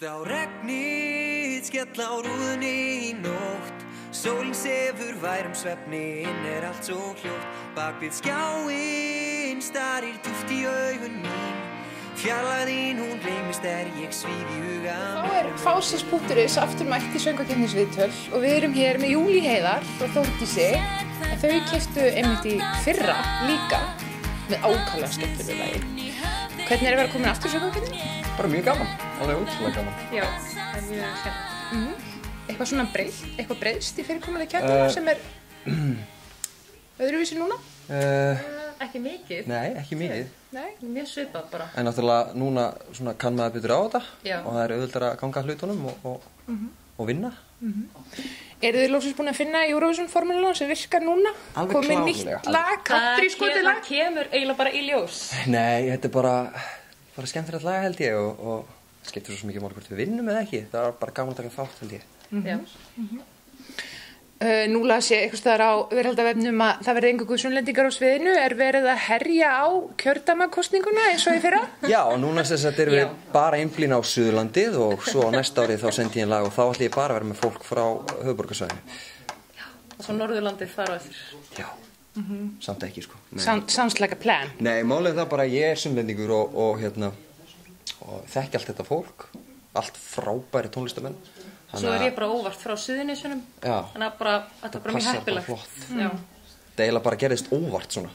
Hlusta á regnið skella á rúðunni í nótt. Sólin sefur værum svefnin allt svo hljótt. Bak við skjáinn starir djúpt í augun mín. Fjarlægðin hún gleymist ég svíf í huga. Þá Fásis.is aftur mætt í söngvakeppnisviðtöl og við erum hér með Júlí Heiðar og Þórdísi. Þau keyptu einmitt í fyrra líka með ákaflega skemmtilegu lagi. Hvernig að vera komin aftur í söngvakeppni? Bara mjög gaman, alveg útrúlega gaman. Já, það mjög skemmt. Eitthvað svona eitthvað breiðst í fyrirkomandi keppninu sem öðruvísi núna? Ekki mikið. Nei, ekki mikið. Nei, mjög svipað bara. En náttúrulega núna svona kann maður betur á þetta. Já. Og það auðveldara að ganga hlutunum og vinna. Eru þið loksins búin að finna Eurovision formúluna sem virkar núna? Alveg Komið klárlega. nýtt lag, country skotið lag? Það kemur eiginlega bara í ljós. Nei, þetta er bara skemmtilegt lag held ég og skiptir svo mikið máli hvort við vinnum eða ekki. Það er bara gaman að taka þátt held ég. Já. Nú las ég eitthvað staðar á veraldavefnum að það verði eingöngu sunnlendingar á sviðinu. Er verið að herja á kjördæmakosninguna eins og í fyrra? Já, og núna erum við bara einblín á Suðurlandið og svo á næsta árið þá sendi ég en lag og þá ætla ég bara að vera með fólk frá höfuðborgarsvæðinu. Og svo Norðurlandið þar á eftir. Já, samt ekki sko. Sounds like a plan. Nei, málið er það bara að ég er sunnlendingur og þekki allt þetta fólk, allt frábæri tónlistamenn. Svo er ég bara óvart frá Suðurnesjunum. Já. Þannig að þetta er bara mjög heppilegt. Það passar bara flott. Já. Það eiginlega bara gerðist óvart svona.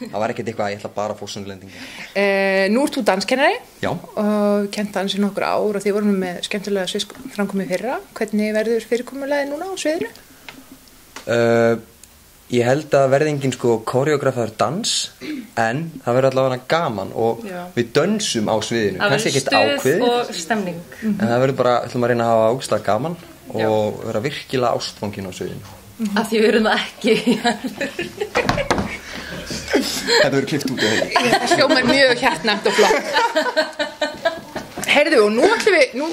Það var ekkert eitthvað að ég ætla bara að fá sunnlendinga. Nú ert þú danskennari. Já. Og kennt dans í nokkur ár og þið vorum með skemmtilega framkomi fyrra. Hvernig verður fyrirkomulagið núna á sviðinu? Ég held að verði engin koreografaður dans, en það verður allavega gaman og við dönsum á sviðinu. Það verður stuð og stemning. En það verður bara, ætlum að reyna að hafa ógeðslega gaman og vera virkilega ástfangin á sviðinu. Af því við erum það ekki. Þetta verður klippt út í heim. Það hljómar mjög hjartnæmt og flott. Heyrðu, og nú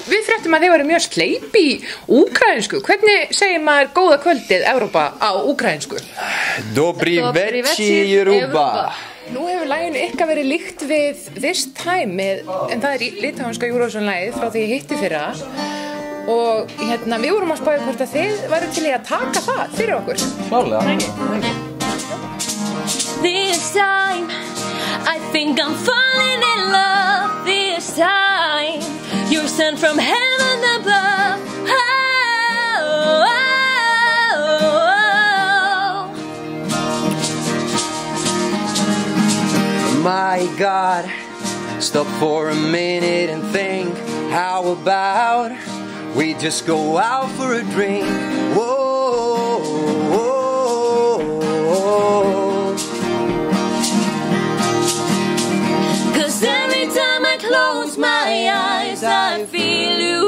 við fréttum að þið varu mjög sleip í úkraínsku. Hvernig segir maður góða kvöldið Evrópa á úkraínsku? Dobri večer Europa. Nú hefur laginu ykkar verið líkt við This Time, en það er litháenska Eurovision-lagið frá því ég hitti fyrra. Og við vorum að spája hvort að þið væru til í að taka það fyrir okkur. Klárlega. This time, I think I'm falling in love. This time, you're sent from heaven above. Oh, oh, Oh my God, stop for a minute and think. How about we just go out for a drink? Whoa, whoa, whoa. 'Cause every time I close my eyes, I feel you